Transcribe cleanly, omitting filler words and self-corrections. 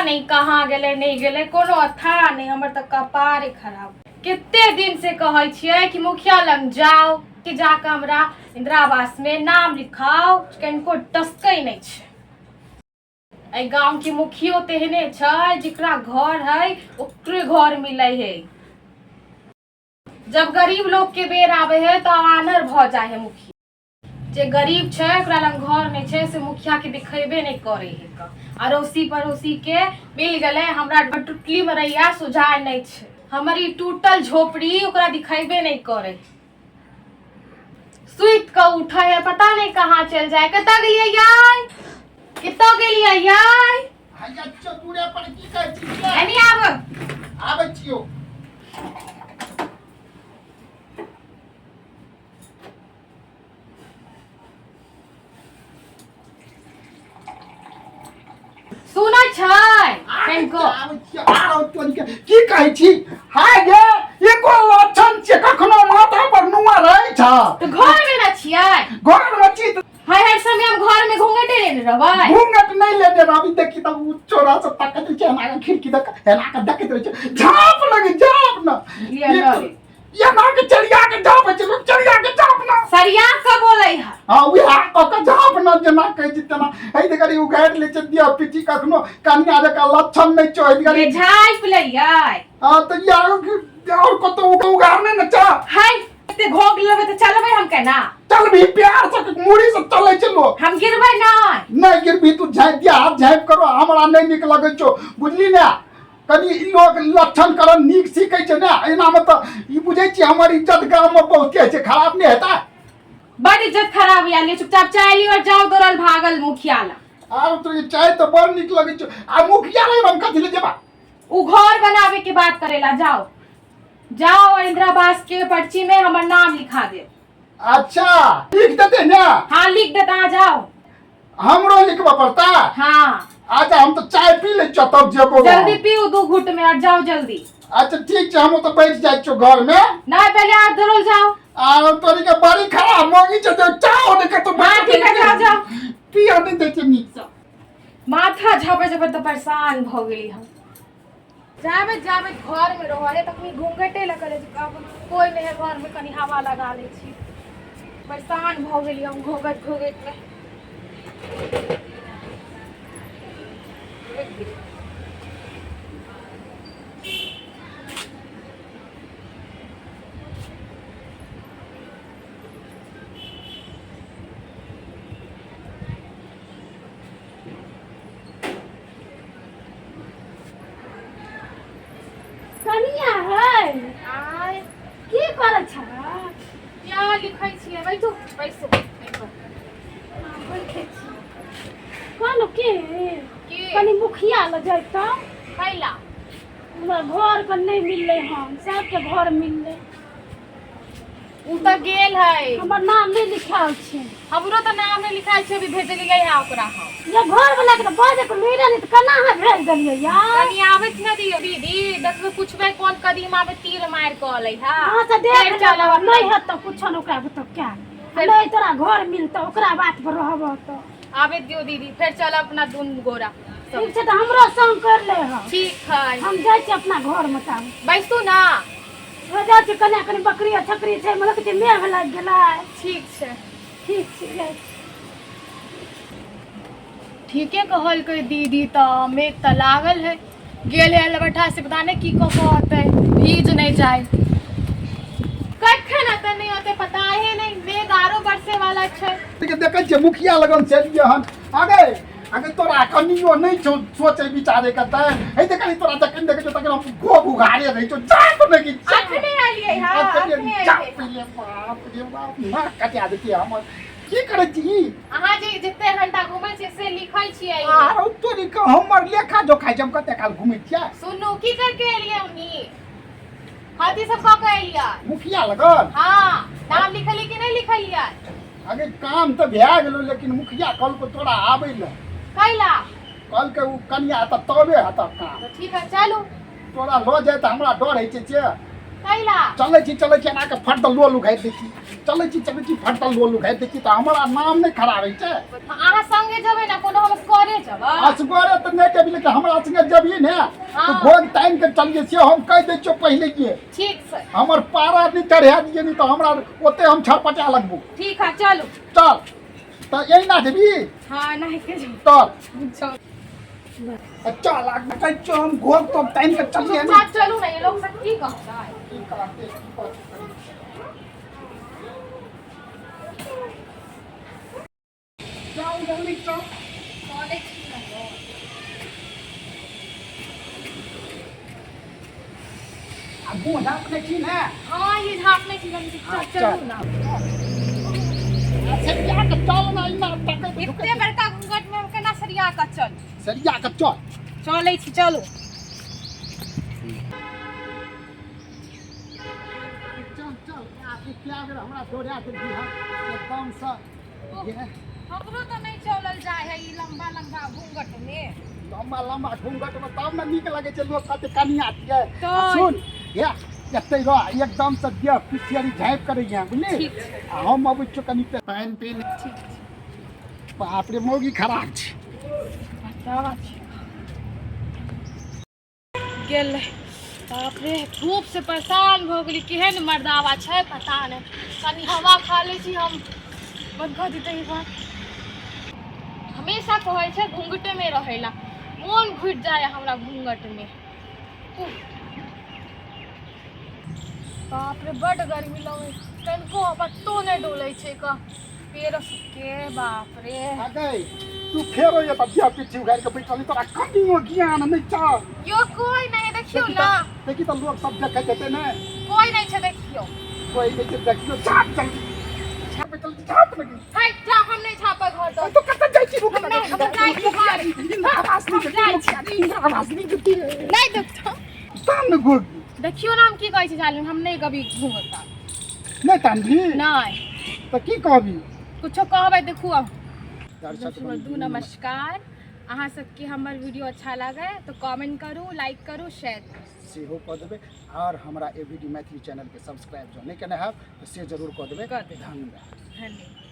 नहीं कहाँ गेले नहीं गेले कोनो अथा नहीं। हमर तो कपार खराब। कितने दिन से कहै छियै कि मुखिया लग जाओ कि जाके हमरा इंदिरा आवास में नाम लिखाओ, कनको टसकै नहीं छै। ए गांव की मुखियो तेहने छै जिकरा घर है ओकरे घर मिलै है। जब गरीब लोग के बेर आवे है तो आनर भ जाए है मुखिया। जे गरीब छै ओकरा लग घर नहीं छै से मुखिया के दिखेबे नहीं करे है। अड़ोसी पड़ोसी के मिल गले, हमरा टुटली मरैया सुझाय नहीं छै। हमारी टूटल झोपड़ी ओकरा दिखेबे नहीं करे। सुइत के उठे है पता नहीं कहाँ चल जाए। कत गेलियै याय, कितो गेलियै याय? आया चतुरे पर की कहै छी? एनी आबै छियो। सुनै छै कनको की कहै छी? हाय गे एको लक्षण छै कखनो माथा पर नुआ रहै छ। तो घर में ना छियै? घर में छी। हाय हर समय हम घर में घूंघटे लेने रहबै? घूंघट नहीं लेने रहबी। देखी त उ चोरा से ताकत छै ना खिड़की तक हेना के देखैत रहै छै। झाप लगे झाप ना ये ना के चढ़िया के झाप छै। चढ़िया के झाप ना सरिया के बोलै है। हां उ हा के झाप ना जना कहै छै तना। एई देखरी उगाड़ ले छै दिया पिटी कखनो कन्या जका लक्षण नहीं छै। एई देखरी झाइप लइयै। हां त यार और कतो उगाड़ने न चा। हाय ते घोग लेबे त चलबै हम केना? चल भी प्यार से मुड़ी से चले छै लोग। हम गिरबै नहीं गिरबी। तू झाइप दिया हाथ झाइप करो हमरा नहीं निक लगै छौ बुझली ना। कनी इ लोग लक्षण करन नीक सीखै छै ना। एना में त इ बुझै छी हमर इज्जत गांव में बहुते छै। खराब नहीं हेता? बड़ इज्जत खराब या ले चुपचाप चाय ली और जाओ दौड़ल भागल मुखिया ला। आर तो ये चाय तो बड़ निक लगै छौ। आ मुखिया ला हम कथि ले जेबा? उ घर बनावे के बात करेला। जाओ जाओ और इंदिरा आवास के पर्ची में हमर नाम लिखा दे। अच्छा लिख देते ना? हाँ लिख देता। आ जाओ। हमरो लिखवा पड़ता? हाँ अच्छा हम तो चाय पी ले छ तब जेबो। जल्दी पीऊ 2 घूंट में और जाओ जल्दी। अच्छा ठीक छै हम तो बैठ जाय छौ घर में। नहीं पहले हाथ धोल जाओ। आ तोरी के बड़ी खराब मोगी छ तो चाय होने के तो हाँ ठीक है जाओ जाओ। पिया नहीं दे छै नीक से। माथा झापे झापे तो परेशान भ गेली हम। जाबे जाबे घर में रहो रे तखनी घूंघटे लगल अब कोई नहीं है घर में, कनी हवा लगा ले छी। परेशान भ गेली हम घोघट घोघट में। कनिया है आय की करे छ? क्या लिखै छियै? बैठो बैसो बैठे छी। कहलो के की कनी मुखिया ल जैतो। कैला हमरा घर पर नहीं मिलले। हम सबके घर मिलले। उ त गेल है। हमर नाम नहीं लिखाल छै। हमरो त नाम नहीं लिखाई छै। अभी भेजलियै है ओकरा हम। ये घर वाला के बाजे को मेरा नहीं त कना है भेज देलिए यार। कनी आबे न दियो दीदी। देखबे पूछबे कौन कदीम आबे तीर मार के अलै है। हां त देख चल नहीं है त कुछ न ओकरा बतो क्या नहीं तोरा घर मिलतो ओकरा बात पर रहबो त आबे दियो दीदी। फिर चल अपना दून गोरा। ठीक छै त हमरो संग कर ले हम। ठीक है हम जाय छी अपना घर में। त बैसू ना। हो जा छै कने कने बकरी छकरी छै मतलब के मेघ लग गेलै। ठीक छै ठीक छै जाय छी। ठीके कहल के दीदी। त मेघ त लागल है। गेल है लबठा से पता नहीं की कहते भीज नहीं जाए। कखन त नहीं होते पता है नहीं। मेघ आरो बरसे वाला छै। देखे छे मुखिया लगन चलिए हन। आगे आगे तोरा कनियो नहीं छो सोचे विचारे करता है। ए देखली तोरा जखन देखे छो तखन गो बुघारे रही छो। चाय को नहीं की अखने आलिए हां अखने चाय पीले। बाप रे बाप ना कटिया देती हम की करे छी? अहाँ जे जते घंटा घुमै छै से लिखै छियै। आरो तोरी के हमर लेखा जोखा जम कते काल घुमै छियै। सुनू की करके एलियै उनी? हाथी सब क के एलियै मुखिया लगन? हां नाम लिखली कि नहीं लिखलियै? आगे काम तो भै गेलो लेकिन मुखिया कल को तोरा आबै ल कैला कल के उ कन्या त तबे हत काम। तो ठीक है चलो। तोरा लो जाए त हमरा डर है छै। कैला चलै छी एना के फट लोल उघारि दै छी चलै छी फट लोल उघारि दै छी तऽ हमरा नाम नहि खराब होइ छै। अहाँ संगे जेबै ना कोनो हम करे जेबै असगरे तऽ नहि जेबी लेकिन हमरा संगे जेबी ने तो हाँ। भोग टाइम के चलिए से हम कह दै छियो पहले के ठीक से हमर पारा नहीं चढ़ा दिए नहीं तो हमरा ओते हम छरपटा लगबू। ठीक है चलू चल तो यही ना जेबी हाँ नहीं के जो चल चल चल आग कह छियो हम भोग तो टाइम के चलिए चुपचाप चलू ना ये लोग सब की कहता है। जाओ जल्दी चल कॉलेज की ना हो। अब मुंह ढाक ले छी ना हाँ ये झाँकने की गंदी चलू ना सरिया के चल ना इना तक इतने बड़का घूंघट में हम केना सरिया का चल सरिया के चल चलै छी चलू चल आके क्या बेर हमरा दौड़ा के दिहा एकदम से हमरो तो नहीं चलल जाए है ई लंबा लंबा घूंघट में लंबा लंबा घूंघट में तब ना नीक लगे छै लोग कहते कनिया छियै तो सुन या एते रह एकदम से देह पिछियारी झाँप करैया बुझली ठीक आ हम अबै छियो कनी पे पानि पीन बाप रे मौगी खराब छै बतावा छी गेल बाप रे धूप से परेशान हो गेली केहन मर्दावा छै पता नहीं कनी हवा खा ले छी हम बंद कर देते ई बात हमेशा कहै छै घूंघटे में रहेला मोन घुट जाए हमरा घूंघट में बाप रे बड़ गर्मी लगे कनको पत्तो नहीं डोले छै का पेड़ के बाप रे आगे तू फेरो ये बबिया पीछे उगाड़ के बैठल तोरा कनियो ज्ञान नहीं छ यो कोई नहीं देखियो ना देखी तो लोग सब देखे देते ने कोई नहीं छै देखियो कोई नहीं छै देखियो छाप जल्दी छाप जल्दी छाप लगी हाय जा हम नहीं छापा घर तो तो कत जाई छी रुक हम जाई छी घर इंद्रा आवास नहीं देती नहीं देखता तान गोग देखियो ना हम की कहै छी जालिम हम नहीं कभी घूमता नहीं तानली नहीं तो की कहबी कुछो कहबै देखू अब दर्शक बंधु नमस्कार अहाँ सबके हमर वीडियो अच्छा लगे तो कमेंट करू लाइक करू शेयर करू सेहो कऽ देबै और हमरा एवीडी मैथिली चैनल के सब्सक्राइब जो नहीं केने हैब तो से जरूर कऽ देबै कऽ देबै। धन्यवाद धन्यवाद।